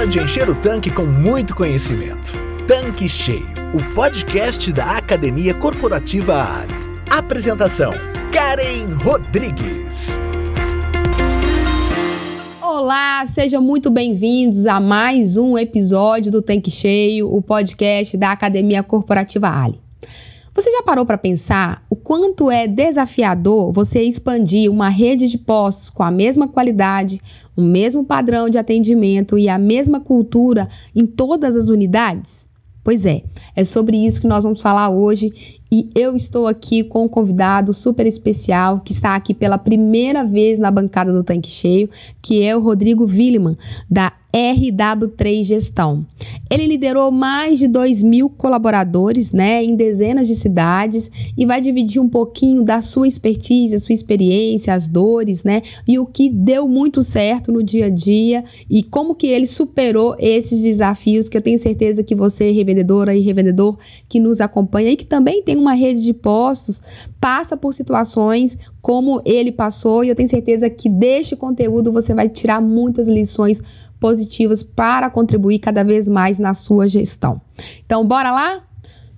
hora de encher o tanque com muito conhecimento. Tanque Cheio, o podcast da Academia Corporativa Ali. Apresentação: Karen Rodrigues. Olá, sejam muito bem-vindos a mais um episódio do Tanque Cheio, o podcast da Academia Corporativa Ali. Você já parou para pensar o quanto é desafiador você expandir uma rede de postos com a mesma qualidade, o mesmo padrão de atendimento e a mesma cultura em todas as unidades? Pois é sobre isso que nós vamos falar hoje e eu estou aqui com um convidado super especial que está aqui pela primeira vez na bancada do Tanque Cheio, que é o Rodrigo Willeman, da RW3 Gestão. Ele liderou mais de 2.000 colaboradores, em dezenas de cidades e vai dividir um pouquinho da sua expertise, a sua experiência, as dores, e o que deu muito certo no dia a dia e como que ele superou esses desafios que eu tenho certeza que você, revendedora e revendedor que nos acompanha e que também tem uma rede de postos, passa por situações como ele passou e eu tenho certeza que deste conteúdo você vai tirar muitas lições positivas para contribuir cada vez mais na sua gestão. Então, bora lá?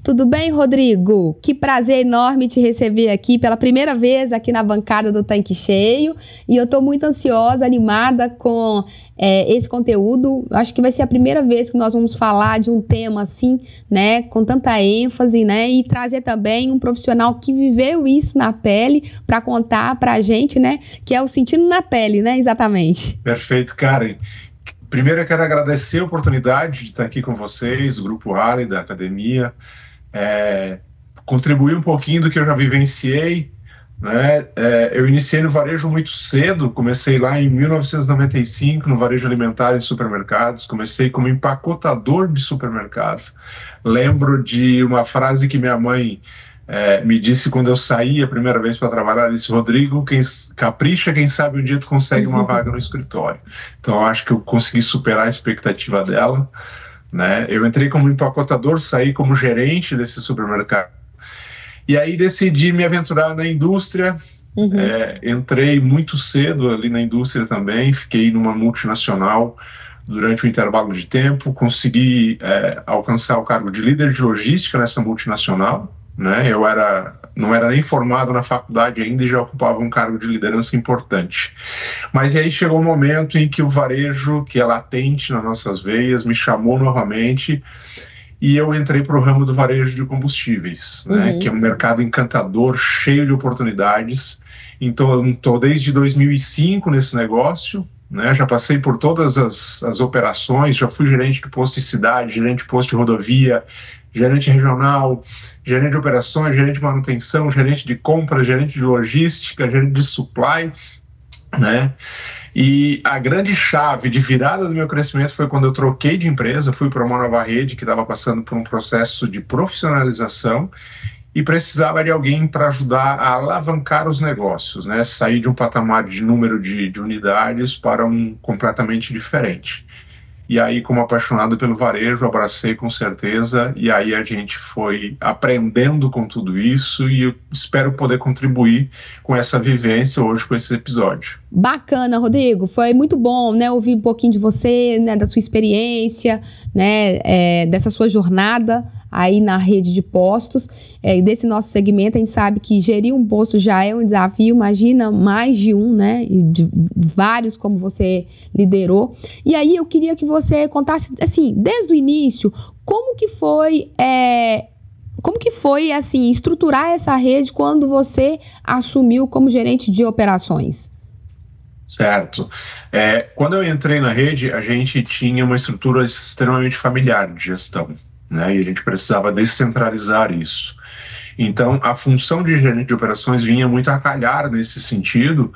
Tudo bem, Rodrigo? Que prazer enorme te receber aqui pela primeira vez aqui na bancada do Tanque Cheio e eu estou muito ansiosa, animada com esse conteúdo. Acho que vai ser a primeira vez que nós vamos falar de um tema assim, com tanta ênfase, e trazer também um profissional que viveu isso na pele para contar para a gente, que é o sentindo na pele, exatamente. Perfeito, Karen. Primeiro eu quero agradecer a oportunidade de estar aqui com vocês, o Grupo Ali da Academia, contribuir um pouquinho do que eu já vivenciei, eu iniciei no varejo muito cedo, comecei lá em 1995 no varejo alimentar em supermercados, comecei como empacotador de supermercados. Lembro de uma frase que minha mãe me disse quando eu saí a primeira vez para trabalhar, ela disse: Rodrigo, quem capricha, quem sabe um dia tu consegue uma vaga no escritório. Então eu acho que eu consegui superar a expectativa dela, Eu entrei como empacotador, saí como gerente desse supermercado. E aí decidi me aventurar na indústria, entrei muito cedo ali na indústria também, fiquei numa multinacional durante um intervalo de tempo, consegui alcançar o cargo de líder de logística nessa multinacional, Eu não era nem formado na faculdade ainda e já ocupava um cargo de liderança importante. Mas aí chegou um momento em que o varejo, que é latente nas nossas veias, me chamou novamente e eu entrei para o ramo do varejo de combustíveis, que é um mercado encantador, cheio de oportunidades. Então eu estou desde 2005 nesse negócio, já passei por todas as operações, já fui gerente de posto de cidade, gerente de posto de rodovia, gerente regional, gerente de operações, gerente de manutenção, gerente de compra, gerente de logística, gerente de supply, E a grande chave de virada do meu crescimento foi quando eu troquei de empresa, fui para uma nova rede que estava passando por um processo de profissionalização e precisava de alguém para ajudar a alavancar os negócios, Sair de um patamar de número de unidades para um completamente diferente. E aí, como apaixonado pelo varejo, abracei com certeza, e aí a gente foi aprendendo com tudo isso e eu espero poder contribuir com essa vivência hoje com esse episódio. Bacana, Rodrigo, foi muito bom, ouvir um pouquinho de você, da sua experiência, dessa sua jornada aí na rede de postos, desse nosso segmento. A gente sabe que gerir um posto já é um desafio, imagina mais de um, de vários como você liderou. E aí eu queria que você contasse, assim, desde o início, como que foi, assim, estruturar essa rede quando você assumiu como gerente de operações? Certo. Quando eu entrei na rede, a gente tinha uma estrutura extremamente familiar de gestão, E a gente precisava descentralizar isso. Então, a função de gerente de operações vinha muito a calhar nesse sentido,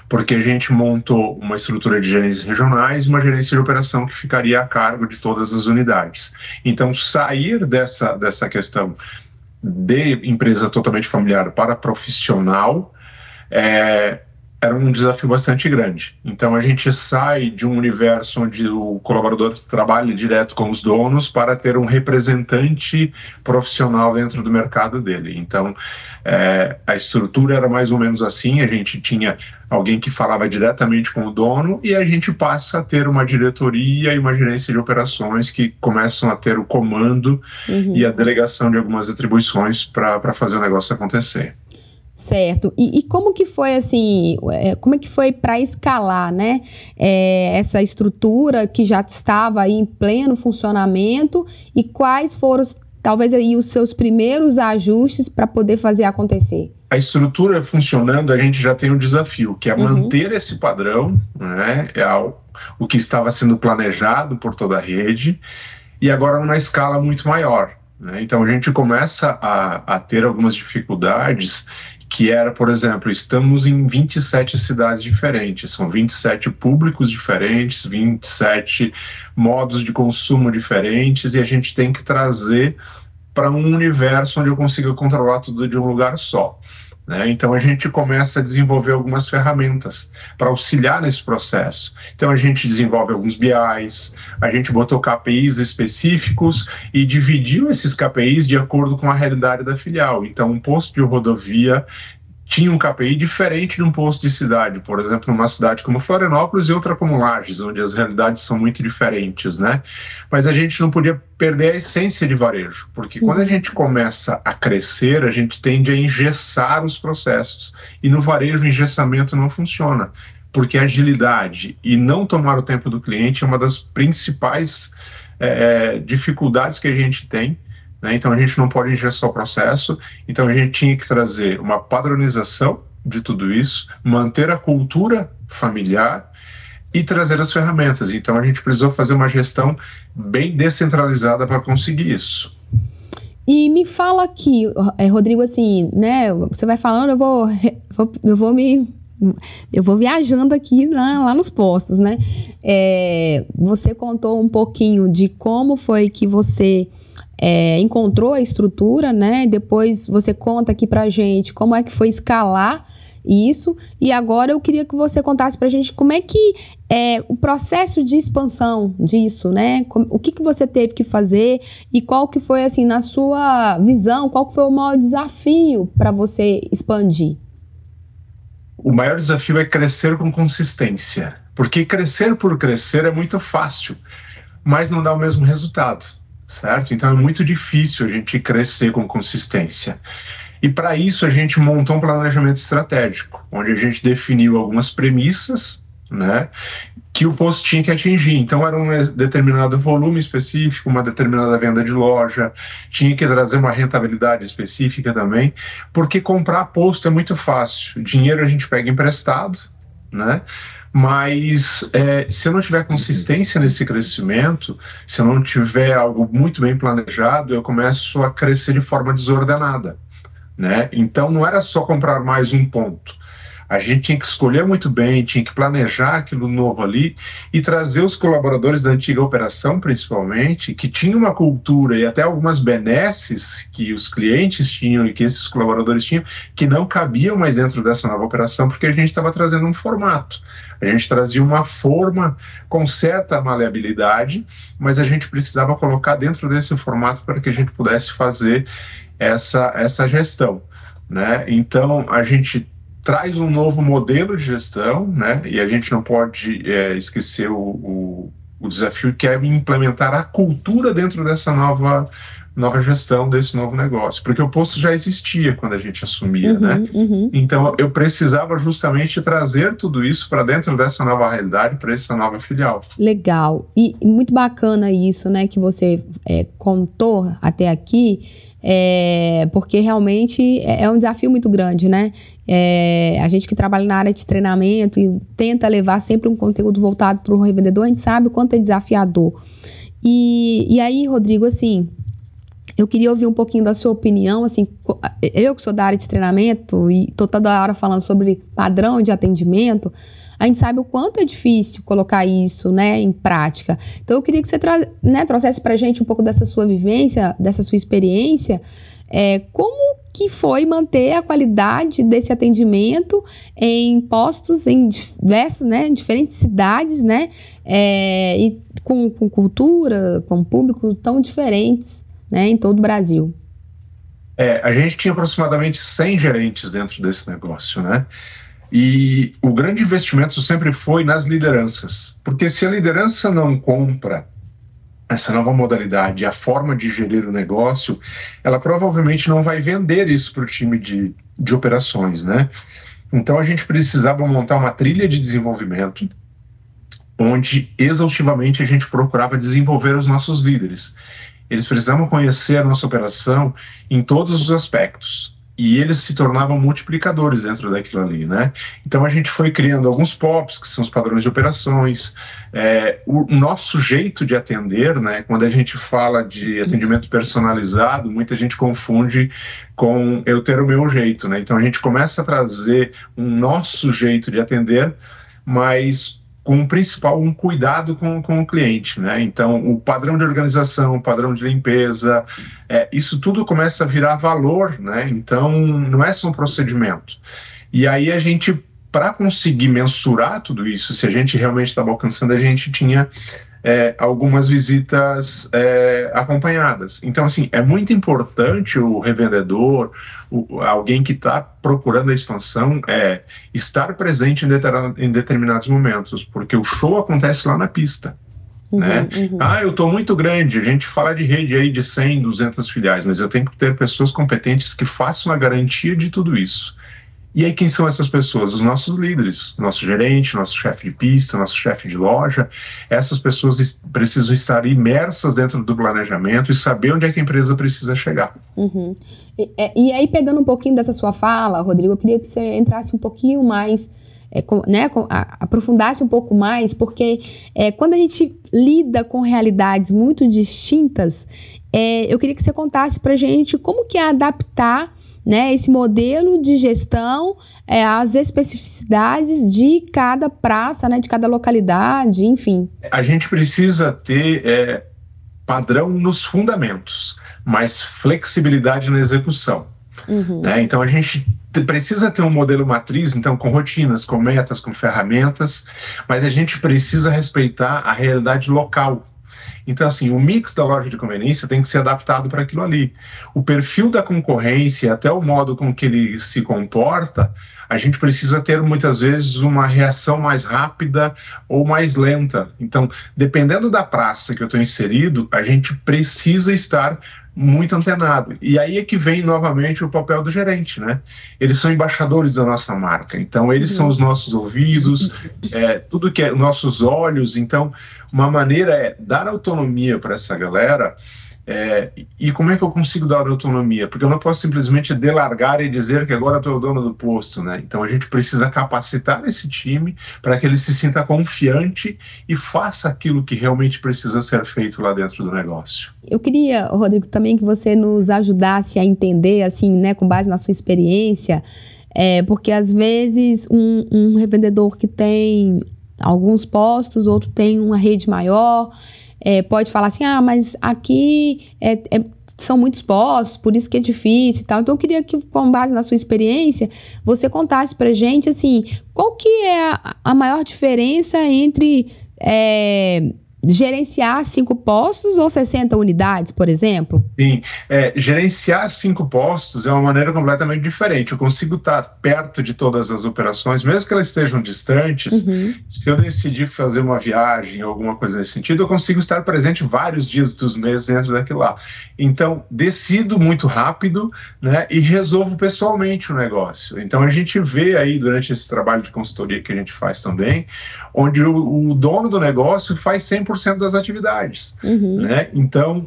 porque a gente montou uma estrutura de gerências regionais e uma gerência de operação que ficaria a cargo de todas as unidades. Então, sair dessa questão de empresa totalmente familiar para profissional era um desafio bastante grande. Então a gente sai de um universo onde o colaborador trabalha direto com os donos para ter um representante profissional dentro do mercado dele. Então a estrutura era mais ou menos assim, a gente tinha alguém que falava diretamente com o dono e a gente passa a ter uma diretoria e uma gerência de operações que começam a ter o comando e a delegação de algumas atribuições para fazer o negócio acontecer. Certo. E como que foi assim, como é que foi para escalar, né? Essa estrutura que já estava aí em pleno funcionamento e quais foram, talvez, aí os seus primeiros ajustes para poder fazer acontecer? A estrutura funcionando, a gente já tem um desafio, que é manter esse padrão, né? O que estava sendo planejado por toda a rede, e agora numa escala muito maior, né? Então a gente começa a ter algumas dificuldades, que era, por exemplo, estamos em 27 cidades diferentes, são 27 públicos diferentes, 27 modos de consumo diferentes, e a gente tem que trazer para um universo onde eu consiga controlar tudo de um lugar só, né? Então a gente começa a desenvolver algumas ferramentas para auxiliar nesse processo. Então a gente desenvolve alguns BIs, a gente botou KPIs específicos e dividiu esses KPIs de acordo com a realidade da filial. Então um posto de rodovia tinha um KPI diferente de um posto de cidade, por exemplo, numa cidade como Florianópolis e outra como Lages, onde as realidades são muito diferentes, né? Mas a gente não podia perder a essência de varejo, porque quando a gente começa a crescer, a gente tende a engessar os processos, e no varejo o engessamento não funciona, porque a agilidade e não tomar o tempo do cliente é uma das principais dificuldades que a gente tem, né? Então a gente não pode engessar o processo, então a gente tinha que trazer uma padronização de tudo isso, manter a cultura familiar e trazer as ferramentas. Então a gente precisou fazer uma gestão bem descentralizada para conseguir isso. E me fala aqui, Rodrigo, assim, né? Você vai falando, eu vou viajando aqui lá nos postos, né? Você contou um pouquinho de como foi que você encontrou a estrutura, né? Depois você conta aqui pra gente como é que foi escalar isso, e agora eu queria que você contasse pra gente como é que o processo de expansão disso, né? O que você teve que fazer e qual que foi, assim, na sua visão, qual que foi o maior desafio para você expandir? O maior desafio é crescer com consistência, porque crescer por crescer é muito fácil, mas não dá o mesmo resultado, certo? Então é muito difícil a gente crescer com consistência. E para isso a gente montou um planejamento estratégico, onde a gente definiu algumas premissas, né, que o posto tinha que atingir. Então era um determinado volume específico, uma determinada venda de loja, tinha que trazer uma rentabilidade específica também, porque comprar posto é muito fácil. Dinheiro a gente pega emprestado, né? Mas se eu não tiver consistência nesse crescimento, se eu não tiver algo muito bem planejado, eu começo a crescer de forma desordenada, né? Então não era só comprar mais um ponto. A gente tinha que escolher muito bem, tinha que planejar aquilo novo ali e trazer os colaboradores da antiga operação, principalmente, que tinham uma cultura e até algumas benesses que os clientes tinham e que esses colaboradores tinham, que não cabiam mais dentro dessa nova operação, porque a gente estava trazendo um formato. A gente trazia uma forma com certa maleabilidade, mas a gente precisava colocar dentro desse formato para que a gente pudesse fazer essa gestão, né? Então, a gente traz um novo modelo de gestão, né? E a gente não pode esquecer o desafio que é implementar a cultura dentro dessa nova gestão, desse novo negócio, porque o posto já existia quando a gente assumia, né? Então eu precisava justamente trazer tudo isso para dentro dessa nova realidade, para essa nova filial. Legal, e muito bacana isso, né, que você contou até aqui, porque realmente é um desafio muito grande, né? A gente que trabalha na área de treinamento e tenta levar sempre um conteúdo voltado para o revendedor, a gente sabe o quanto é desafiador. E aí, Rodrigo, assim, eu queria ouvir um pouquinho da sua opinião, assim, eu que sou da área de treinamento e estou toda hora falando sobre padrão de atendimento, a gente sabe o quanto é difícil colocar isso, né, em prática. Então eu queria que você trouxesse para a gente um pouco dessa sua vivência, dessa sua experiência, como que foi manter a qualidade desse atendimento em postos em diversas, né, em diferentes cidades, né, e com cultura, com público tão diferentes, né, em todo o Brasil. A gente tinha aproximadamente 100 gerentes dentro desse negócio, né? E o grande investimento sempre foi nas lideranças, porque se a liderança não compra essa nova modalidade, a forma de gerir o negócio, ela provavelmente não vai vender isso para o time de operações, né? Então a gente precisava montar uma trilha de desenvolvimento onde exaustivamente a gente procurava desenvolver os nossos líderes. Eles precisavam conhecer a nossa operação em todos os aspectos. E eles se tornavam multiplicadores dentro daquilo ali, né? Então a gente foi criando alguns POPs, que são os padrões de operações, o nosso jeito de atender, né? Quando a gente fala de atendimento personalizado, muita gente confunde com eu ter o meu jeito, né? Então a gente começa a trazer um nosso jeito de atender, mas com o principal, um cuidado com o cliente, né? Então, o padrão de organização, o padrão de limpeza, isso tudo começa a virar valor, né? Então, não é só um procedimento. E aí a gente, para conseguir mensurar tudo isso, se a gente realmente estava alcançando, a gente tinha algumas visitas acompanhadas. Então, assim, é muito importante o revendedor, alguém que está procurando a expansão, estar presente em determinados momentos, porque o show acontece lá na pista. Né? Eu estou muito grande, a gente fala de rede aí de 100, 200 filiais, mas eu tenho que ter pessoas competentes que façam a garantia de tudo isso. E aí quem são essas pessoas? Os nossos líderes, nosso gerente, nosso chefe de pista, nosso chefe de loja. Essas pessoas precisam estar imersas dentro do planejamento e saber onde é que a empresa precisa chegar. E aí, pegando um pouquinho dessa sua fala, Rodrigo, eu queria que você entrasse um pouquinho mais, aprofundasse um pouco mais, porque quando a gente lida com realidades muito distintas, eu queria que você contasse pra gente como que é adaptar, né, esse modelo de gestão às especificidades de cada praça, né, de cada localidade, enfim. A gente precisa ter padrão nos fundamentos, mas flexibilidade na execução. Né? Então a gente precisa ter um modelo matriz, então com rotinas, com metas, com ferramentas, mas a gente precisa respeitar a realidade local. Então, assim, o mix da loja de conveniência tem que ser adaptado para aquilo ali. O perfil da concorrência, até o modo com que ele se comporta, a gente precisa ter, muitas vezes, uma reação mais rápida ou mais lenta. Então, dependendo da praça que eu estou inserido, a gente precisa estar muito antenado. E aí é que vem novamente o papel do gerente, né? Eles são embaixadores da nossa marca, então eles são os nossos ouvidos, tudo que é nossos olhos. Então, uma maneira é dar autonomia para essa galera. E como é que eu consigo dar autonomia? Porque eu não posso simplesmente delargar e dizer que agora estou o dono do posto, né? Então a gente precisa capacitar esse time para que ele se sinta confiante e faça aquilo que realmente precisa ser feito lá dentro do negócio. Eu queria, Rodrigo, também que você nos ajudasse a entender, assim, né, com base na sua experiência, porque às vezes um revendedor que tem alguns postos, outro tem uma rede maior, pode falar assim, mas aqui são muitos postos, por isso que é difícil e tal. Então eu queria que, com base na sua experiência, você contasse pra gente, assim, qual que é a maior diferença entre gerenciar 5 postos ou 60 unidades, por exemplo? Sim, gerenciar 5 postos é uma maneira completamente diferente. Eu consigo estar perto de todas as operações, mesmo que elas estejam distantes. Se eu decidir fazer uma viagem ou alguma coisa nesse sentido, eu consigo estar presente vários dias dos meses dentro daquilo lá. Então, decido muito rápido, né, e resolvo pessoalmente o negócio. Então, a gente vê aí, durante esse trabalho de consultoria que a gente faz também, onde o dono do negócio faz 100% das atividades, né? Então,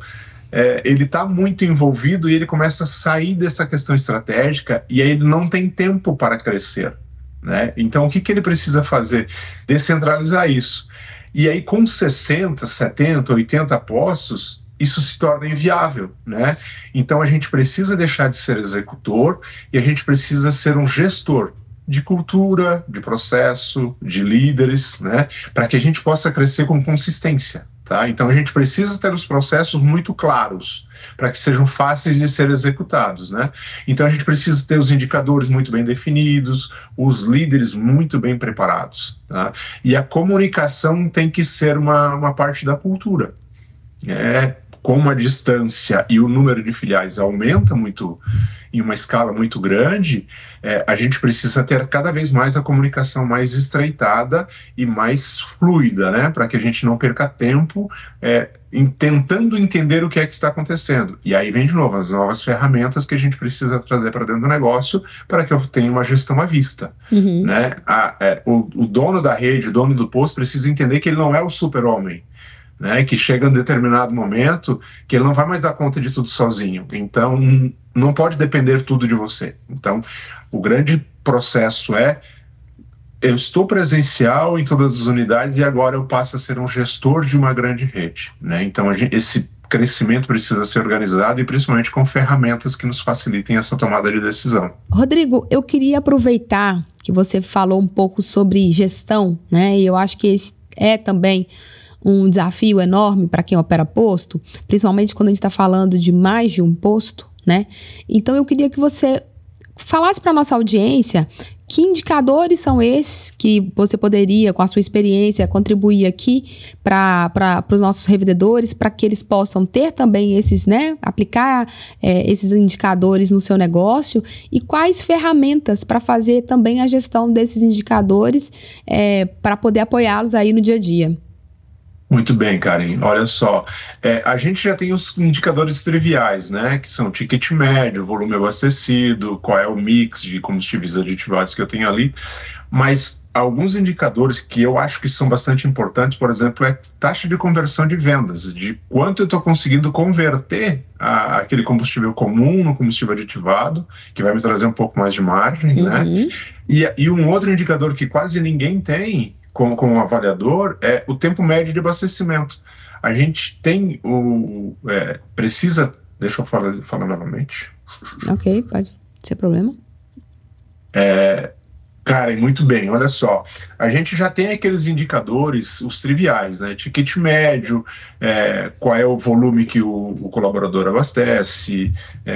ele está muito envolvido e ele começa a sair dessa questão estratégica e aí ele não tem tempo para crescer, né? Então, o que ele precisa fazer? Descentralizar isso. E aí, com 60, 70, 80 postos, isso se torna inviável, né? Então, a gente precisa deixar de ser executor e a gente precisa ser um gestor de cultura, de processo, de líderes, né? Para que a gente possa crescer com consistência, Tá? Então a gente precisa ter os processos muito claros para que sejam fáceis de ser executados, né? Então a gente precisa ter os indicadores muito bem definidos, os líderes muito bem preparados, tá? E a comunicação tem que ser uma parte da cultura. Como a distância e o número de filiais aumenta muito, em uma escala muito grande, a gente precisa ter cada vez mais a comunicação mais estreitada e mais fluida, né? Para que a gente não perca tempo tentando entender o que é que está acontecendo. E aí vem de novo as novas ferramentas que a gente precisa trazer para dentro do negócio para que eu tenha uma gestão à vista. Né? O dono da rede, o dono do posto, precisa entender que ele não é o super-homem. Né, que chega em determinado momento que ele não vai mais dar conta de tudo sozinho. Então, não pode depender tudo de você. Então, o grande processo eu estou presencial em todas as unidades e agora eu passo a ser um gestor de uma grande rede. Né? Então, esse crescimento precisa ser organizado e principalmente com ferramentas que nos facilitem essa tomada de decisão. Rodrigo, eu queria aproveitar que você falou um pouco sobre gestão, né? E eu acho que esse é também um desafio enorme para quem opera posto, principalmente quando a gente está falando de mais de um posto, né? Então eu queria que você falasse para a nossa audiência que indicadores são esses que você poderia, com a sua experiência, contribuir aqui para os nossos revendedores, para que eles possam ter também esses, né, aplicar esses indicadores no seu negócio, e quais ferramentas para fazer também a gestão desses indicadores para poder apoiá-los aí no dia a dia. Muito bem, Karen. Olha só, a gente já tem os indicadores triviais, né? Que são ticket médio, volume abastecido, qual é o mix de combustíveis aditivados que eu tenho ali. Mas alguns indicadores que eu acho que são bastante importantes, por exemplo, é taxa de conversão de vendas, de quanto eu estou conseguindo converter aquele combustível comum no combustível aditivado, que vai me trazer um pouco mais de margem, né? E um outro indicador que quase ninguém tem como avaliador é o tempo médio de abastecimento. A gente tem precisa... Deixa eu falar novamente. Ok, pode ser problema. Karen, muito bem, olha só. A gente já tem aqueles indicadores, os triviais, né? Ticket médio, qual é o volume que o colaborador abastece,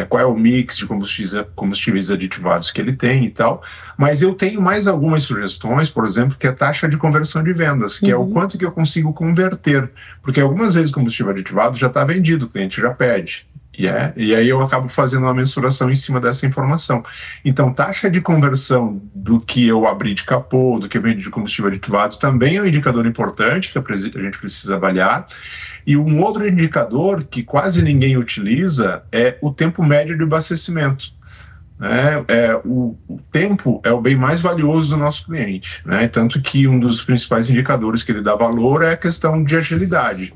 qual é o mix de combustíveis aditivados que ele tem e tal. Mas eu tenho mais algumas sugestões, por exemplo, que é a taxa de conversão de vendas, que é o quanto que eu consigo converter. Porque algumas vezes o combustível aditivado já está vendido, o cliente já pede. E aí eu acabo fazendo uma mensuração em cima dessa informação. Então, taxa de conversão do que eu abri de capô, do que eu vendi de combustível aditivado, também é um indicador importante que a gente precisa avaliar. E um outro indicador que quase ninguém utiliza é o tempo médio de abastecimento. O tempo é o bem mais valioso do nosso cliente, né? Tanto que um dos principais indicadores que ele dá valor é a questão de agilidade.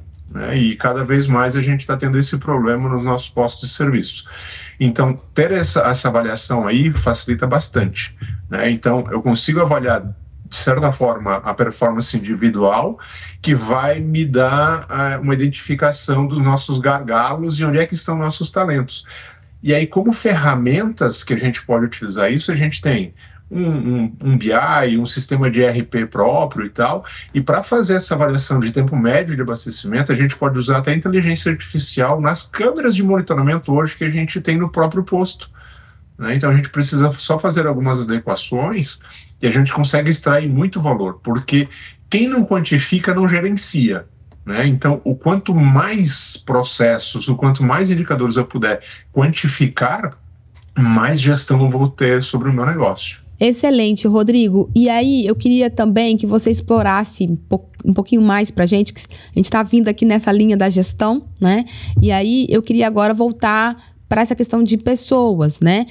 E cada vez mais a gente está tendo esse problema nos nossos postos de serviço. Então, ter essa avaliação aí facilita bastante. Então, eu consigo avaliar, de certa forma, a performance individual, que vai me dar uma identificação dos nossos gargalos e onde é que estão nossos talentos. E aí, como ferramentas que a gente pode utilizar isso, a gente tem um BI, um sistema de ERP próprio e tal, e para fazer essa avaliação de tempo médio de abastecimento, a gente pode usar até inteligência artificial nas câmeras de monitoramento hoje que a gente tem no próprio posto. Então a gente precisa só fazer algumas adequações e a gente consegue extrair muito valor, porque quem não quantifica não gerencia. Então, o quanto mais processos, o quanto mais indicadores eu puder quantificar, mais gestão eu vou ter sobre o meu negócio. Excelente, Rodrigo. E aí, eu queria também que você explorasse um pouquinho mais pra gente, que a gente está vindo aqui nessa linha da gestão, né? E aí, eu queria agora voltar para essa questão de pessoas, né?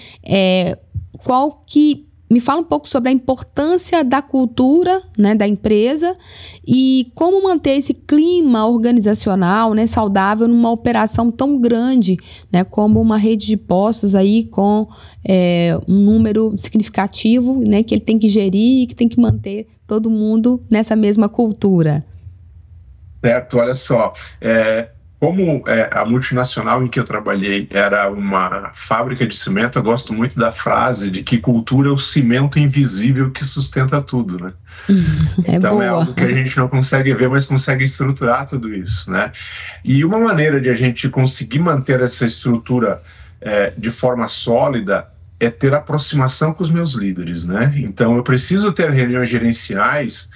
Me fala um pouco sobre a importância da cultura, né, da empresa e como manter esse clima organizacional, né, saudável numa operação tão grande, né, como uma rede de postos aí com um número significativo, né, que ele tem que gerir e que tem que manter todo mundo nessa mesma cultura. Certo, olha só, Como a multinacional em que eu trabalhei era uma fábrica de cimento, eu gosto muito da frase de que cultura é o cimento invisível que sustenta tudo, né? Então boa. É algo que a gente não consegue ver, mas consegue estruturar tudo isso, né? E uma maneira de a gente conseguir manter essa estrutura de forma sólida é ter aproximação com os meus líderes, né? Então eu preciso ter reuniões gerenciais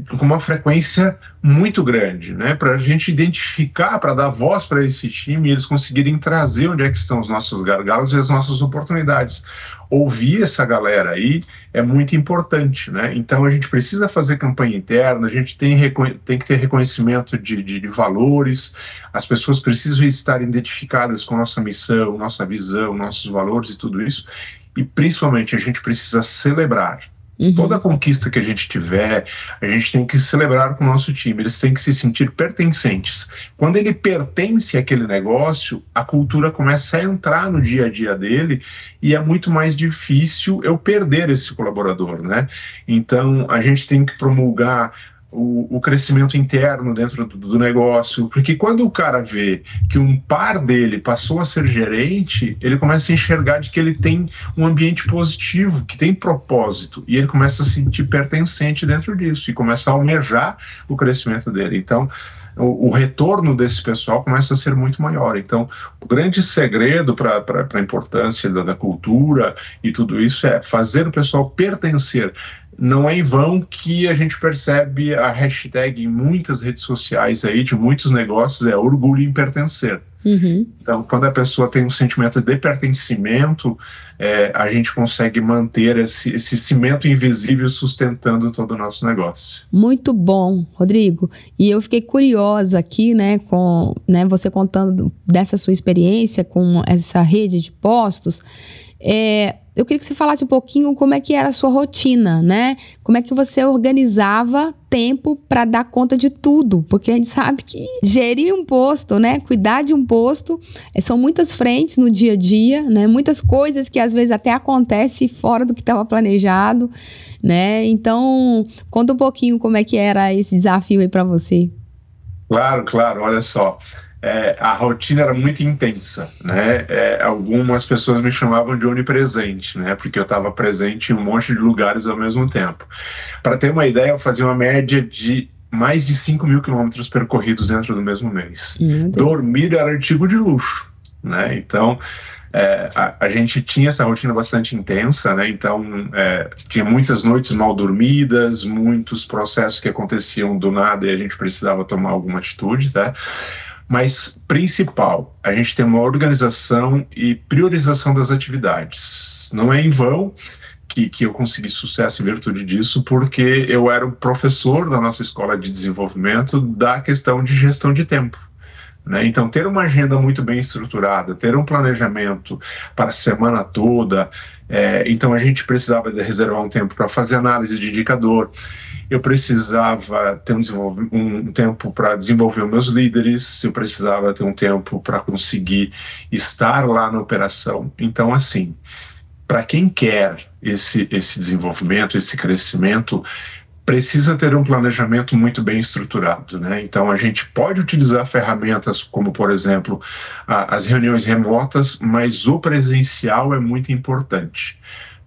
com uma frequência muito grande, né? Para a gente identificar, para dar voz para esse time e eles conseguirem trazer onde é que estão os nossos gargalos e as nossas oportunidades. Ouvir essa galera aí é muito importante, né? Então a gente precisa fazer campanha interna, a gente tem que ter reconhecimento de valores, as pessoas precisam estar identificadas com nossa missão, nossa visão, nossos valores e tudo isso, e principalmente a gente precisa celebrar. Toda conquista que a gente tiver, a gente tem que celebrar com o nosso time, eles têm que se sentir pertencentes. Quando ele pertence àquele negócio, a cultura começa a entrar no dia a dia dele e é muito mais difícil eu perder esse colaborador, né? Então, a gente tem que promulgar o crescimento interno dentro do negócio, porque quando o cara vê que um par dele passou a ser gerente, ele começa a enxergar de que ele tem um ambiente positivo, que tem propósito, e ele começa a se sentir pertencente dentro disso, e começa a almejar o crescimento dele. Então, o retorno desse pessoal começa a ser muito maior. Então, o grande segredo para a importância da cultura e tudo isso é fazer o pessoal pertencer. Não é em vão que a gente percebe a hashtag em muitas redes sociais aí, de muitos negócios, é orgulho em pertencer. Então, quando a pessoa tem um sentimento de pertencimento, a gente consegue manter esse cimento invisível sustentando todo o nosso negócio. Muito bom, Rodrigo. E eu fiquei curiosa aqui, né, com você contando dessa sua experiência com essa rede de postos. Eu queria que você falasse um pouquinho como é que era a sua rotina, né? Como é que você organizava tempo para dar conta de tudo? Porque a gente sabe que gerir um posto, né? Cuidar de um posto, são muitas frentes no dia a dia, né? Muitas coisas que às vezes até acontecem fora do que estava planejado, né? Então, conta um pouquinho como é que era esse desafio aí para você. Claro, olha só. A rotina era muito intensa, né? Algumas pessoas me chamavam de onipresente, né? Porque eu estava presente em um monte de lugares ao mesmo tempo. Para ter uma ideia, eu fazia uma média de mais de 5.000 quilômetros percorridos dentro do mesmo mês. Dormir era artigo de luxo, né? Então, a gente tinha essa rotina bastante intensa, né? Então, tinha muitas noites mal dormidas, muitos processos que aconteciam do nada e a gente precisava tomar alguma atitude, tá? Mas, principal, a gente tem uma organização e priorização das atividades. Não é em vão que eu consegui sucesso em virtude disso, porque eu era o professor da nossa escola de desenvolvimento da questão de gestão de tempo, né? Então, ter uma agenda muito bem estruturada, ter um planejamento para a semana toda, então a gente precisava reservar um tempo para fazer análise de indicador, eu precisava ter um tempo para desenvolver os meus líderes, eu precisava ter um tempo para conseguir estar lá na operação. Então, assim, para quem quer esse desenvolvimento, esse crescimento, precisa ter um planejamento muito bem estruturado, né? Então, a gente pode utilizar ferramentas como, por exemplo, as reuniões remotas, mas o presencial é muito importante,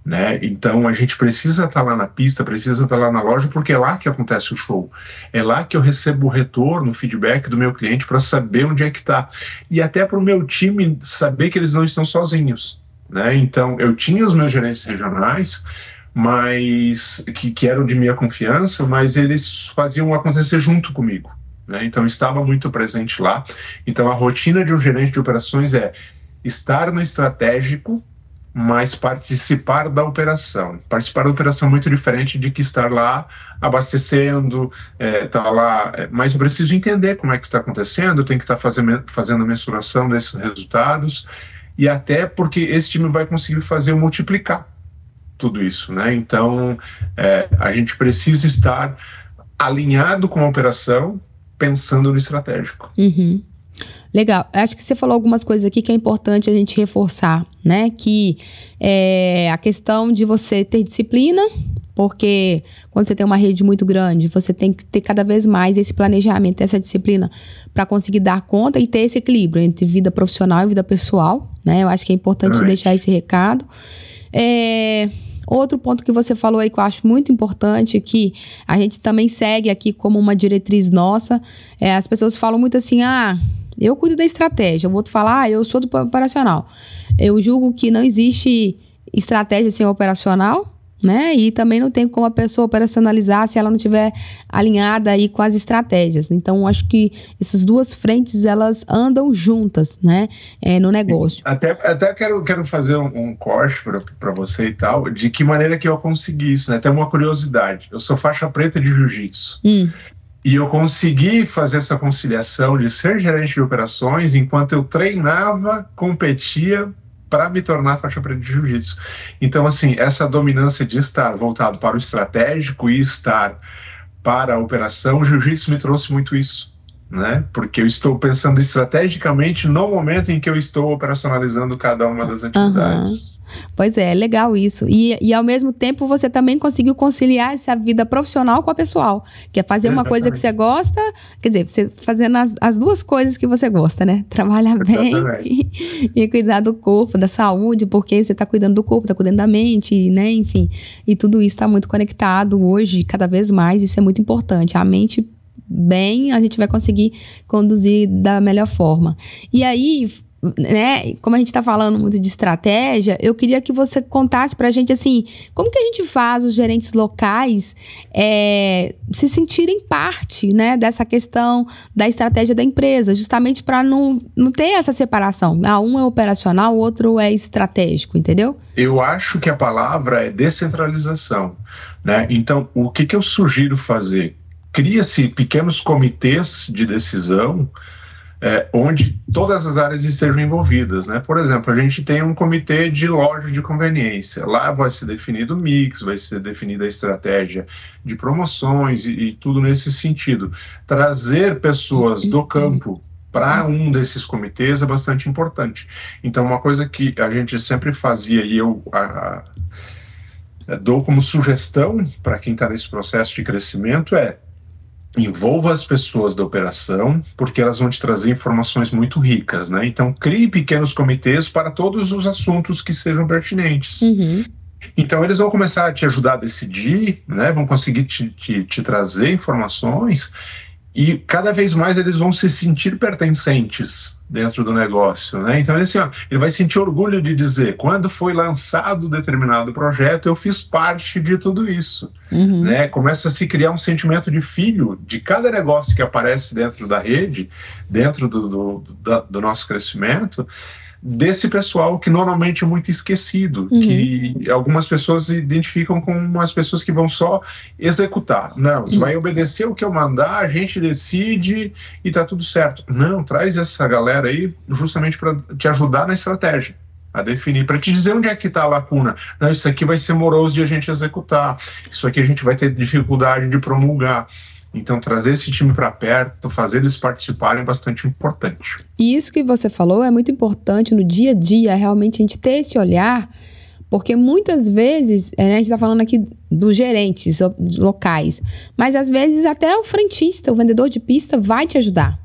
né? Então a gente precisa estar lá na pista, precisa estar lá na loja, porque é lá que acontece o show, é lá que eu recebo o retorno, o feedback do meu cliente para saber onde é que está, e até para o meu time saber que eles não estão sozinhos, né? Então eu tinha os meus gerentes regionais, mas que eram de minha confiança, mas eles faziam acontecer junto comigo, né? Então eu estava muito presente lá. Então a rotina de um gerente de operações é estar no estratégico, mas participar da operação. Participar da operação é muito diferente de que estar lá abastecendo, estar lá, mas eu preciso entender como é que está acontecendo, eu tenho que estar fazendo a mensuração desses resultados, e até porque esse time vai conseguir fazer multiplicar tudo isso, né? Então, a gente precisa estar alinhado com a operação, pensando no estratégico. Legal. Acho que você falou algumas coisas aqui que é importante a gente reforçar, né? Que a questão de você ter disciplina, Porque quando você tem uma rede muito grande, você tem que ter cada vez mais esse planejamento, essa disciplina para conseguir dar conta e ter esse equilíbrio entre vida profissional e vida pessoal, né? Eu acho que é importante deixar esse recado. Outro ponto que você falou aí que eu acho muito importante, que a gente também segue aqui como uma diretriz nossa, as pessoas falam muito assim, eu cuido da estratégia, o outro fala, eu sou do operacional. Eu julgo que não existe estratégia sem operacional, né? E também não tem como a pessoa operacionalizar se ela não estiver alinhada aí com as estratégias. Então, acho que essas duas frentes, elas andam juntas, né? No negócio. Até quero fazer um corte para você e tal, de que maneira que eu consegui isso, né? Tem uma curiosidade. Eu sou faixa preta de jiu-jitsu. E eu consegui fazer essa conciliação de ser gerente de operações enquanto eu treinava, competia, para me tornar faixa preta de jiu-jitsu. Então, assim, essa dominância de estar voltado para o estratégico e estar para a operação, o jiu-jitsu me trouxe muito isso, né? Porque eu estou pensando estrategicamente no momento em que eu estou operacionalizando cada uma das atividades. Pois é legal isso. E ao mesmo tempo você também conseguiu conciliar essa vida profissional com a pessoal, que é fazer uma coisa que você gosta, quer dizer, você fazendo as duas coisas que você gosta, né? Trabalhar bem e cuidar do corpo, da saúde, porque você está cuidando do corpo, está cuidando da mente, né? Enfim, e tudo isso está muito conectado hoje, cada vez mais, isso é muito importante. A mente bem, a gente vai conseguir conduzir da melhor forma. E aí, né, como a gente está falando muito de estratégia, eu queria que você contasse pra gente, assim, como que a gente faz os gerentes locais se sentirem parte, né, dessa questão da estratégia da empresa, justamente para não ter essa separação. Um é operacional, o outro é estratégico, entendeu? Eu acho que a palavra é descentralização, né? Então, o que eu sugiro fazer? Cria-se pequenos comitês de decisão onde todas as áreas estejam envolvidas, né? Por exemplo, a gente tem um comitê de loja de conveniência. Lá vai ser definido o mix, vai ser definida a estratégia de promoções e tudo nesse sentido. Trazer pessoas do campo para um desses comitês é bastante importante. Então, uma coisa que a gente sempre fazia e eu dou como sugestão para quem está nesse processo de crescimento envolva as pessoas da operação, porque elas vão te trazer informações muito ricas, né? Então, crie pequenos comitês para todos os assuntos que sejam pertinentes. Então, eles vão começar a te ajudar a decidir, né? Vão conseguir te trazer informações e cada vez mais eles vão se sentir pertencentes dentro do negócio, né? Então, ele vai sentir orgulho de dizer, quando foi lançado determinado projeto, eu fiz parte de tudo isso, né? Começa a se criar um sentimento de filho de cada negócio que aparece dentro da rede, dentro do nosso crescimento, desse pessoal que normalmente é muito esquecido, que algumas pessoas identificam como as pessoas que vão só executar. Não, tu vai obedecer o que eu mandar, a gente decide e tá tudo certo. Não, traz essa galera aí justamente para te ajudar na estratégia, a definir, para te dizer onde é que está a lacuna. Não, isso aqui vai ser moroso de a gente executar, isso aqui a gente vai ter dificuldade de promulgar. Então, trazer esse time para perto, fazer eles participarem é bastante importante. E isso que você falou é muito importante no dia a dia, realmente a gente ter esse olhar, porque muitas vezes, a gente está falando aqui dos gerentes locais, mas às vezes até o frentista, o vendedor de pista vai te ajudar,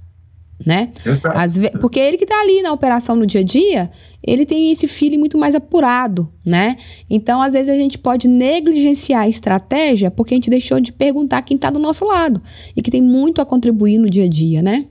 né? Porque ele que está ali na operação no dia a dia, ele tem esse feeling muito mais apurado, né? Então, às vezes, a gente pode negligenciar a estratégia porque a gente deixou de perguntar quem está do nosso lado e que tem muito a contribuir no dia a dia, né?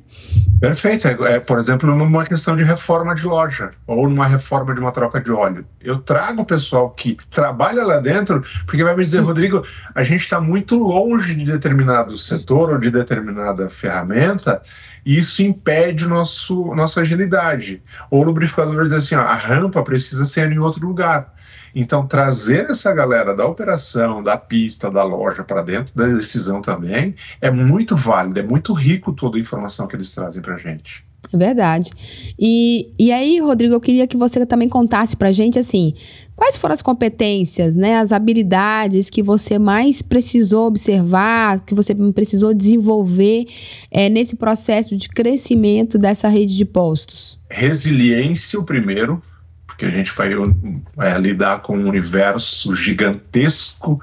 Perfeito. Por exemplo, numa questão de reforma de loja ou numa reforma de uma troca de óleo. Eu trago o pessoal que trabalha lá dentro porque vai me dizer, Rodrigo, a gente está muito longe de determinado setor ou de determinada ferramenta e isso impede nossa agilidade. Ou o lubrificador vai dizer assim, a rampa precisa ser em outro lugar. Então, trazer essa galera da operação, da pista, da loja para dentro da decisão também é muito válido, é muito rico toda a informação que eles trazem para a gente. É verdade. E aí, Rodrigo, eu queria que você também contasse pra gente, assim, quais foram as competências, né, as habilidades que você mais precisou observar, que você precisou desenvolver nesse processo de crescimento dessa rede de postos? Resiliência, o primeiro, porque a gente vai lidar com um universo gigantesco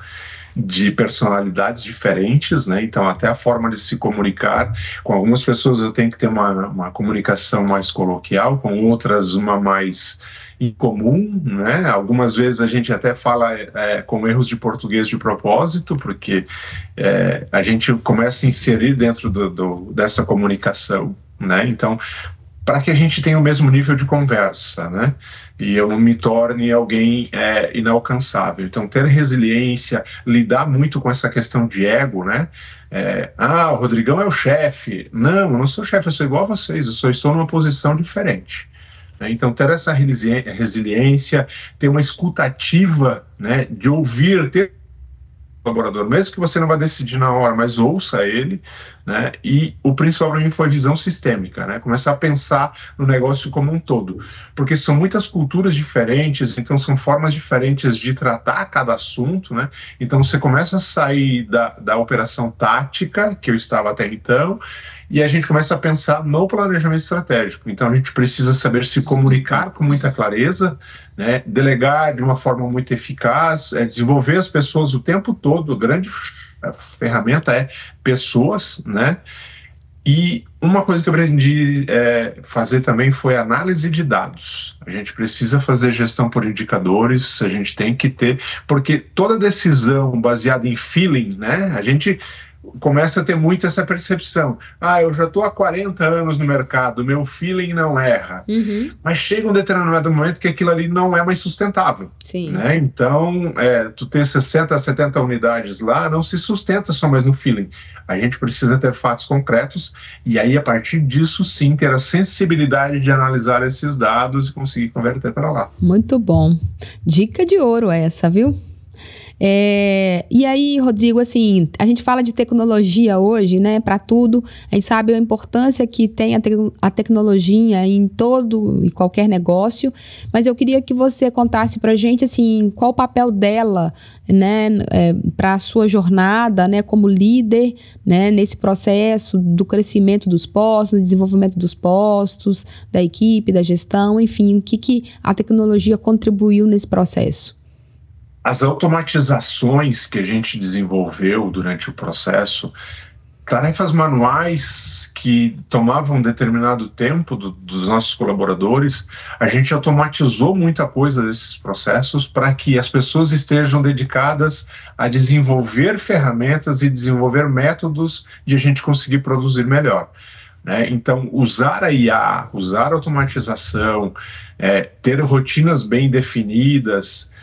de personalidades diferentes, né? Então até a forma de se comunicar, com algumas pessoas eu tenho que ter uma comunicação mais coloquial, com outras uma mais incomum, né? Algumas vezes a gente até fala com erros de português de propósito, porque a gente começa a inserir dentro dessa comunicação, né? Então, para que a gente tenha o mesmo nível de conversa, né? E eu não me torne alguém inalcançável. Então, ter resiliência, lidar muito com essa questão de ego, né? O Rodrigão é o chefe. Não, eu não sou chefe, eu sou igual a vocês, eu só estou numa posição diferente. Então, ter essa resiliência, ter uma escutativa, né, de ouvir, ter colaborador, mesmo que você não vá decidir na hora, mas ouça ele, né? E o principal para mim foi visão sistêmica, né? Começar a pensar no negócio como um todo, porque são muitas culturas diferentes, então são formas diferentes de tratar cada assunto, né? Então você começa a sair da operação tática, que eu estava até então, e a gente começa a pensar no planejamento estratégico. Então a gente precisa saber se comunicar com muita clareza, né? Delegar de uma forma muito eficaz, desenvolver as pessoas o tempo todo. A grande ferramenta é pessoas, né? E uma coisa que eu aprendi fazer também foi análise de dados. A gente precisa fazer gestão por indicadores, a gente tem que ter, porque toda decisão baseada em feeling, né? A gente começa a ter muito essa percepção. Eu já estou há 40 anos no mercado, meu feeling não erra. Uhum. Mas chega um determinado momento que aquilo ali não é mais sustentável. Sim. Né? Então, tu tem 60, 70 unidades lá, não se sustenta só mais no feeling. A gente precisa ter fatos concretos e aí, a partir disso, sim, ter a sensibilidade de analisar esses dados e conseguir converter para lá. Muito bom. Dica de ouro essa, viu? E aí, Rodrigo, assim, a gente fala de tecnologia hoje, né, para tudo. A gente sabe a importância que tem a tecnologia em todo e qualquer negócio, mas eu queria que você contasse pra gente, assim, qual o papel dela, né, para a sua jornada, né, como líder, né, nesse processo do crescimento dos postos, do desenvolvimento dos postos, da equipe, da gestão, enfim, o que a tecnologia contribuiu nesse processo? As automatizações que a gente desenvolveu durante o processo, tarefas manuais que tomavam um determinado tempo dos nossos colaboradores, a gente automatizou muita coisa desses processos para que as pessoas estejam dedicadas a desenvolver ferramentas e desenvolver métodos de a gente conseguir produzir melhor. Né? Então, usar a IA, usar a automatização, ter rotinas bem definidas.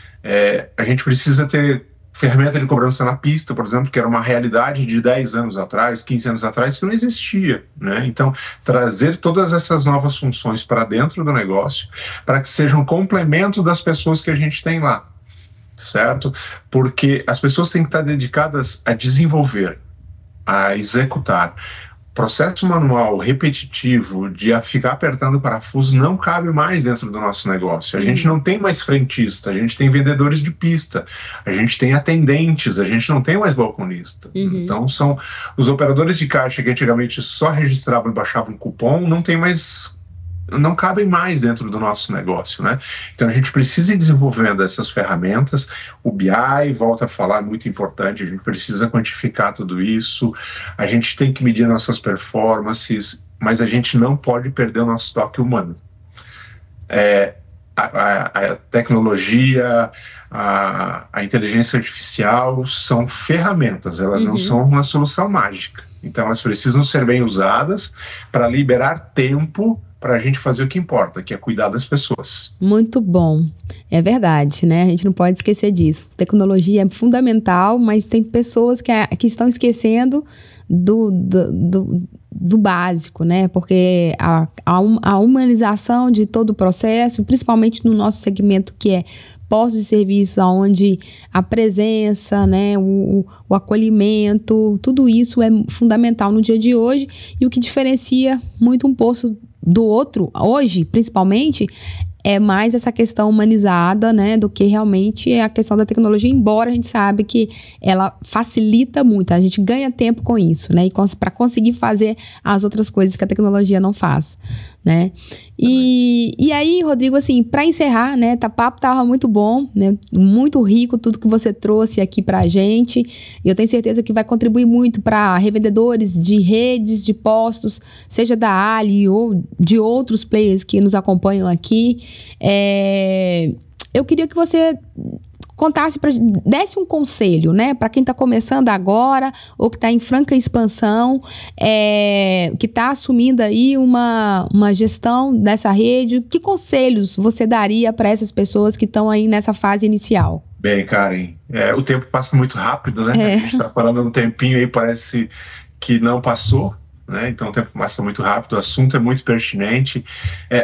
A gente precisa ter ferramenta de cobrança na pista, por exemplo, que era uma realidade de 10 anos atrás, 15 anos atrás, que não existia, né? Então, trazer todas essas novas funções para dentro do negócio, para que sejam um complemento das pessoas que a gente tem lá, certo? Porque as pessoas têm que estar dedicadas a desenvolver, a executar. Processo manual repetitivo de ficar apertando parafuso não cabe mais dentro do nosso negócio. A gente não tem mais frentista, a gente tem vendedores de pista, a gente tem atendentes, a gente não tem mais balconista. Então são os operadores de caixa que antigamente só registravam e baixavam cupom, não cabem mais dentro do nosso negócio, né? Então a gente precisa ir desenvolvendo essas ferramentas. O BI, volta a falar, é muito importante, a gente precisa quantificar tudo isso, a gente tem que medir nossas performances, mas a gente não pode perder o nosso toque humano. A tecnologia, a inteligência artificial são ferramentas, elas não são uma solução mágica. Então elas precisam ser bem usadas para liberar tempo para a gente fazer o que importa, que é cuidar das pessoas. Muito bom. É verdade, né? A gente não pode esquecer disso. Tecnologia é fundamental, mas tem pessoas que estão esquecendo do básico, né? Porque a humanização de todo o processo, principalmente no nosso segmento que é postos de serviço, onde a presença, né, o acolhimento, tudo isso é fundamental no dia de hoje, e o que diferencia muito um posto do outro, hoje, principalmente, é mais essa questão humanizada, né, do que realmente é a questão da tecnologia, embora a gente sabe que ela facilita muito, a gente ganha tempo com isso, né, e para conseguir fazer as outras coisas que a tecnologia não faz, né? E aí, Rodrigo, assim, para encerrar, né, o papo tava muito bom, né, muito rico tudo que você trouxe aqui pra gente, e eu tenho certeza que vai contribuir muito para revendedores de redes, de postos, seja da Ali ou de outros players que nos acompanham aqui. Eu queria que você contasse, desse um conselho, né, para quem está começando agora ou que está em franca expansão, que está assumindo aí uma gestão dessa rede. Que conselhos você daria para essas pessoas que estão aí nessa fase inicial? Bem, Karen, o tempo passa muito rápido, né? A gente está falando um tempinho aí, parece que não passou, né? Então o tempo passa muito rápido, o assunto é muito pertinente.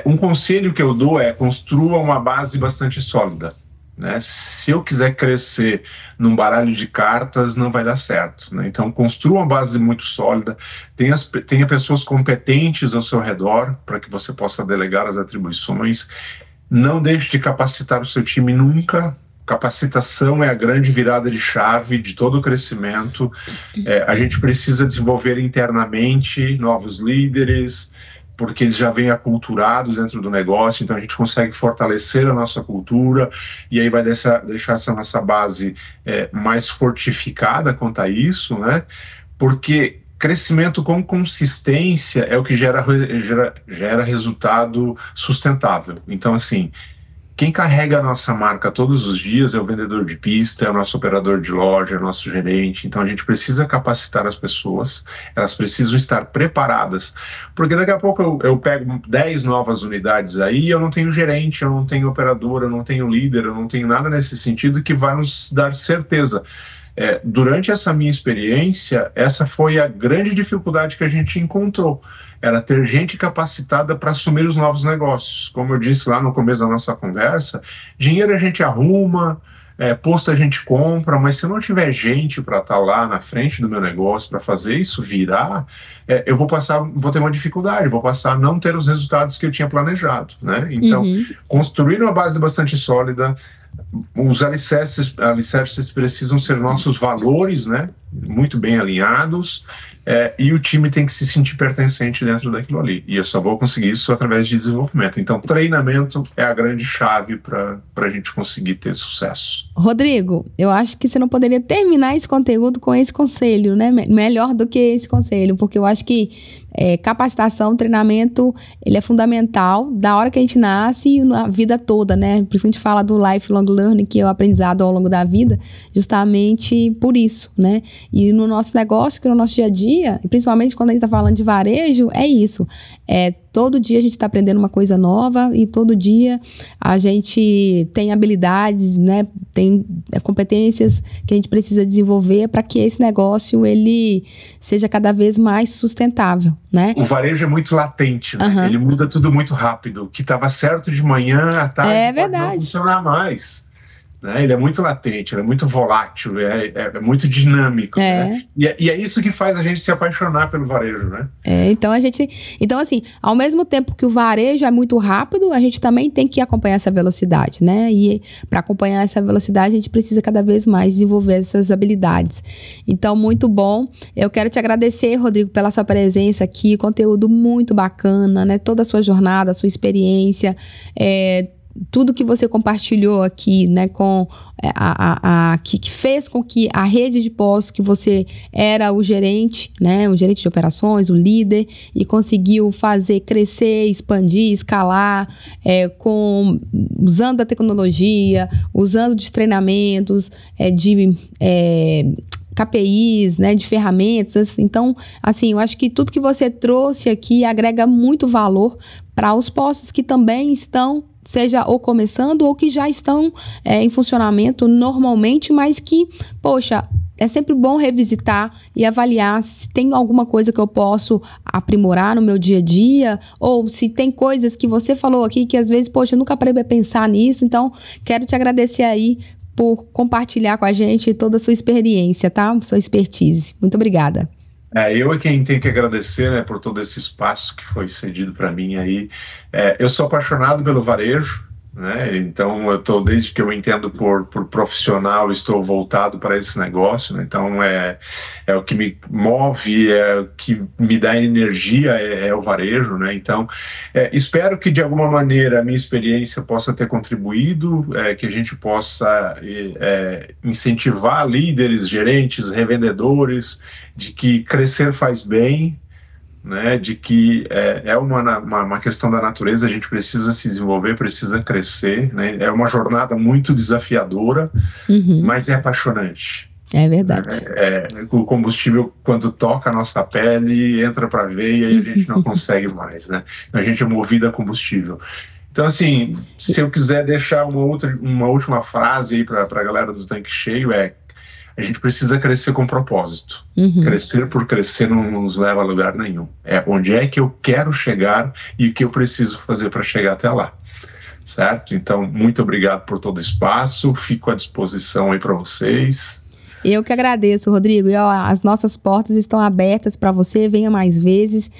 Um conselho que eu dou é: construa uma base bastante sólida. Né? Se eu quiser crescer num baralho de cartas, não vai dar certo, né? Então construa uma base muito sólida, tenha pessoas competentes ao seu redor para que você possa delegar as atribuições. Não deixe de capacitar o seu time nunca. Capacitação é a grande virada de chave de todo o crescimento. A gente precisa desenvolver internamente novos líderes, porque eles já vêm aculturados dentro do negócio, então a gente consegue fortalecer a nossa cultura, e aí vai deixar essa nossa base mais fortificada quanto a isso, né? Porque crescimento com consistência é o que gera resultado sustentável. Então, assim, quem carrega a nossa marca todos os dias é o vendedor de pista, é o nosso operador de loja, é o nosso gerente. Então a gente precisa capacitar as pessoas, elas precisam estar preparadas, porque daqui a pouco eu pego 10 novas unidades aí e eu não tenho gerente, eu não tenho operador, eu não tenho líder, eu não tenho nada nesse sentido que vai nos dar certeza. Durante essa minha experiência, essa foi a grande dificuldade que a gente encontrou. Era ter gente capacitada para assumir os novos negócios. Como eu disse lá no começo da nossa conversa, dinheiro a gente arruma, posto a gente compra, mas se não tiver gente para estar lá na frente do meu negócio, para fazer isso virar, eu vou ter uma dificuldade, vou passar a não ter os resultados que eu tinha planejado, né? Então, construir uma base bastante sólida. Os alicerces precisam ser nossos valores, né? Muito bem alinhados, e o time tem que se sentir pertencente dentro daquilo ali. E eu só vou conseguir isso através de desenvolvimento. Então, treinamento é a grande chave para a gente conseguir ter sucesso. Rodrigo, eu acho que você não poderia terminar esse conteúdo com esse conselho, né? Melhor do que esse conselho, porque eu acho que capacitação, treinamento, ele é fundamental da hora que a gente nasce e na vida toda, né? Por isso que a gente fala do lifelong learning, que é o aprendizado ao longo da vida, justamente por isso, né? E no nosso negócio, que no nosso dia a dia, e principalmente quando a gente está falando de varejo, é isso. Todo dia a gente está aprendendo uma coisa nova e todo dia a gente tem habilidades, né? Tem competências que a gente precisa desenvolver para que esse negócio ele seja cada vez mais sustentável, né? O varejo é muito latente, né? Ele muda tudo muito rápido. O que estava certo de manhã, à tarde pode não funcionar mais. Né? Ele é muito latente, ele é muito volátil, é muito dinâmico. Né? E é isso que faz a gente se apaixonar pelo varejo, né? Então, assim, ao mesmo tempo que o varejo é muito rápido, a gente também tem que acompanhar essa velocidade, né? E para acompanhar essa velocidade, a gente precisa cada vez mais desenvolver essas habilidades. Então, muito bom. Eu quero te agradecer, Rodrigo, pela sua presença aqui, conteúdo muito bacana, né? Toda a sua jornada, a sua experiência, tudo que você compartilhou aqui, né, com que fez com que a rede de postos, que você era o gerente, né, o gerente de operações, o líder, e conseguiu fazer crescer, expandir, escalar, usando a tecnologia, usando de treinamentos, de KPIs, né, de ferramentas. Então, assim, eu acho que tudo que você trouxe aqui agrega muito valor para os postos que também estão, seja ou começando ou que já estão em funcionamento normalmente, mas que, poxa, é sempre bom revisitar e avaliar se tem alguma coisa que eu posso aprimorar no meu dia a dia, ou se tem coisas que você falou aqui que às vezes, poxa, eu nunca parei para pensar nisso. Então, quero te agradecer aí por compartilhar com a gente toda a sua experiência, tá? Sua expertise. Muito obrigada. Eu é quem tenho que agradecer, né, por todo esse espaço que foi cedido para mim aí. Eu sou apaixonado pelo varejo, né? Então, desde que eu entendo por profissional, estou voltado para esse negócio, né? Então, é o que me move, é o que me dá energia, é o varejo, né? Então, espero que, de alguma maneira, a minha experiência possa ter contribuído, que a gente possa incentivar líderes, gerentes, revendedores, de que crescer faz bem, né, de que é uma questão da natureza, a gente precisa se desenvolver, precisa crescer, né, é uma jornada muito desafiadora, mas é apaixonante. É verdade. O combustível, quando toca a nossa pele, entra para a veia e a gente não consegue mais, né, a gente é movido a combustível. Então, assim, se eu quiser deixar uma última frase aí para a galera do Tanque Cheio, a gente precisa crescer com propósito. Crescer por crescer não nos leva a lugar nenhum. Onde é que eu quero chegar e o que eu preciso fazer para chegar até lá. Certo? Então, muito obrigado por todo o espaço. Fico à disposição aí para vocês. Eu que agradeço, Rodrigo. E, as nossas portas estão abertas para você. Venha mais vezes.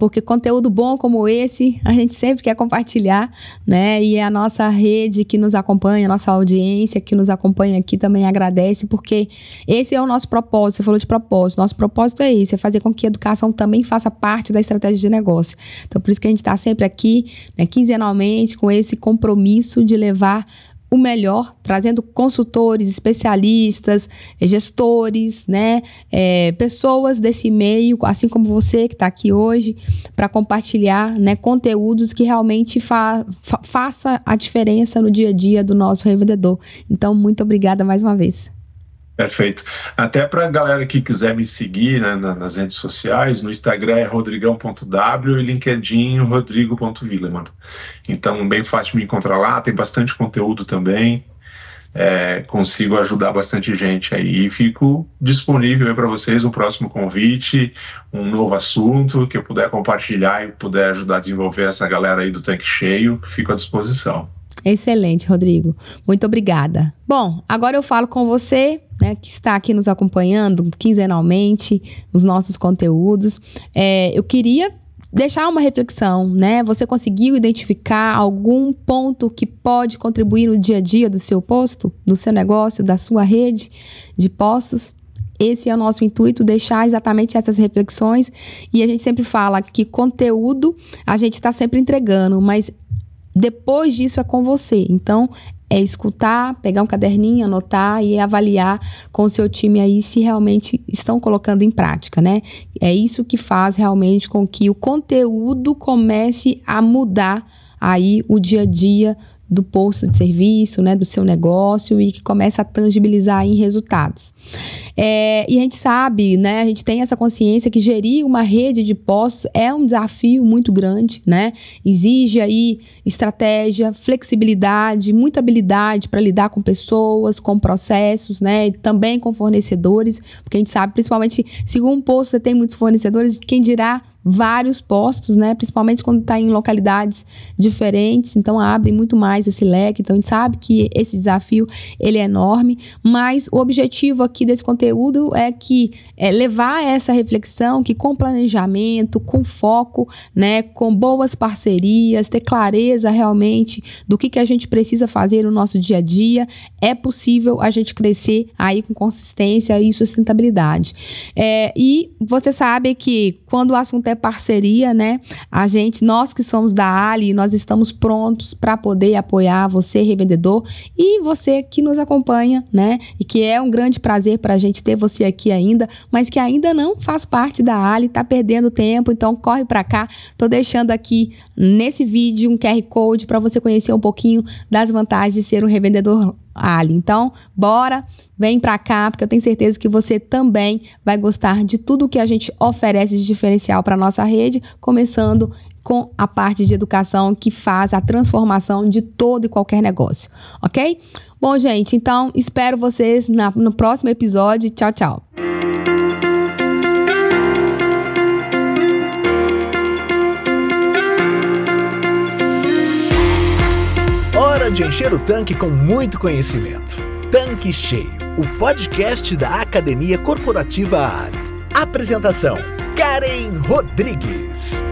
Porque conteúdo bom como esse, a gente sempre quer compartilhar, né? E a nossa rede que nos acompanha, a nossa audiência que nos acompanha aqui também agradece, porque esse é o nosso propósito. Você falou de propósito. Nosso propósito é esse, é fazer com que a educação também faça parte da estratégia de negócio. Então, por isso que a gente está sempre aqui, né, quinzenalmente, com esse compromisso de levar o melhor, trazendo consultores, especialistas, gestores, né, pessoas desse meio, assim como você que está aqui hoje, para compartilhar, né, conteúdos que realmente faça a diferença no dia a dia do nosso revendedor. Então, muito obrigada mais uma vez. Perfeito. Até para a galera que quiser me seguir, né, nas redes sociais, no Instagram é rodrigão.w e LinkedIn rodrigo.willeman. Então, bem fácil de me encontrar lá, tem bastante conteúdo também, consigo ajudar bastante gente aí. E fico disponível para vocês um próximo convite, um novo assunto que eu puder compartilhar e puder ajudar a desenvolver essa galera aí do Tanque Cheio, fico à disposição. Excelente, Rodrigo. Muito obrigada. Bom, agora eu falo com você, né, que está aqui nos acompanhando quinzenalmente nos nossos conteúdos. Eu queria deixar uma reflexão, né? Você conseguiu identificar algum ponto que pode contribuir no dia a dia do seu posto, do seu negócio, da sua rede de postos? Esse é o nosso intuito, deixar exatamente essas reflexões. E a gente sempre fala que conteúdo a gente está sempre entregando, mas depois disso é com você. Então, é escutar, pegar um caderninho, anotar e avaliar com o seu time aí se realmente estão colocando em prática, né? É isso que faz realmente com que o conteúdo comece a mudar aí o dia a dia do posto de serviço, né, do seu negócio, e que começa a tangibilizar em resultados. E a gente sabe, né, a gente tem essa consciência que gerir uma rede de postos é um desafio muito grande, né? Exige aí estratégia, flexibilidade, muita habilidade para lidar com pessoas, com processos, né, e também com fornecedores, porque a gente sabe, principalmente, se um posto você tem muitos fornecedores, quem dirá vários postos, né? Principalmente quando está em localidades diferentes, então abre muito mais esse leque. Então a gente sabe que esse desafio ele é enorme, mas o objetivo aqui desse conteúdo é levar essa reflexão que com planejamento, com foco, né? Com boas parcerias, ter clareza realmente do que a gente precisa fazer no nosso dia a dia, é possível a gente crescer aí com consistência e sustentabilidade. E você sabe que quando o assunto é parceria, né? Nós que somos da Ali, nós estamos prontos para poder apoiar você, revendedor, e você que nos acompanha, né? E que é um grande prazer para a gente ter você aqui ainda, mas que ainda não faz parte da Ali, tá perdendo tempo, então corre para cá. Tô deixando aqui nesse vídeo um QR Code para você conhecer um pouquinho das vantagens de ser um revendedor Ali. Então, bora, vem pra cá, porque eu tenho certeza que você também vai gostar de tudo que a gente oferece de diferencial para nossa rede, começando com a parte de educação que faz a transformação de todo e qualquer negócio, ok? Bom, gente, então espero vocês no próximo episódio. Tchau, tchau. Hora de encher o tanque com muito conhecimento. Tanque Cheio, o podcast da Academia Corporativa Ali. Apresentação: Karen Rodrigues.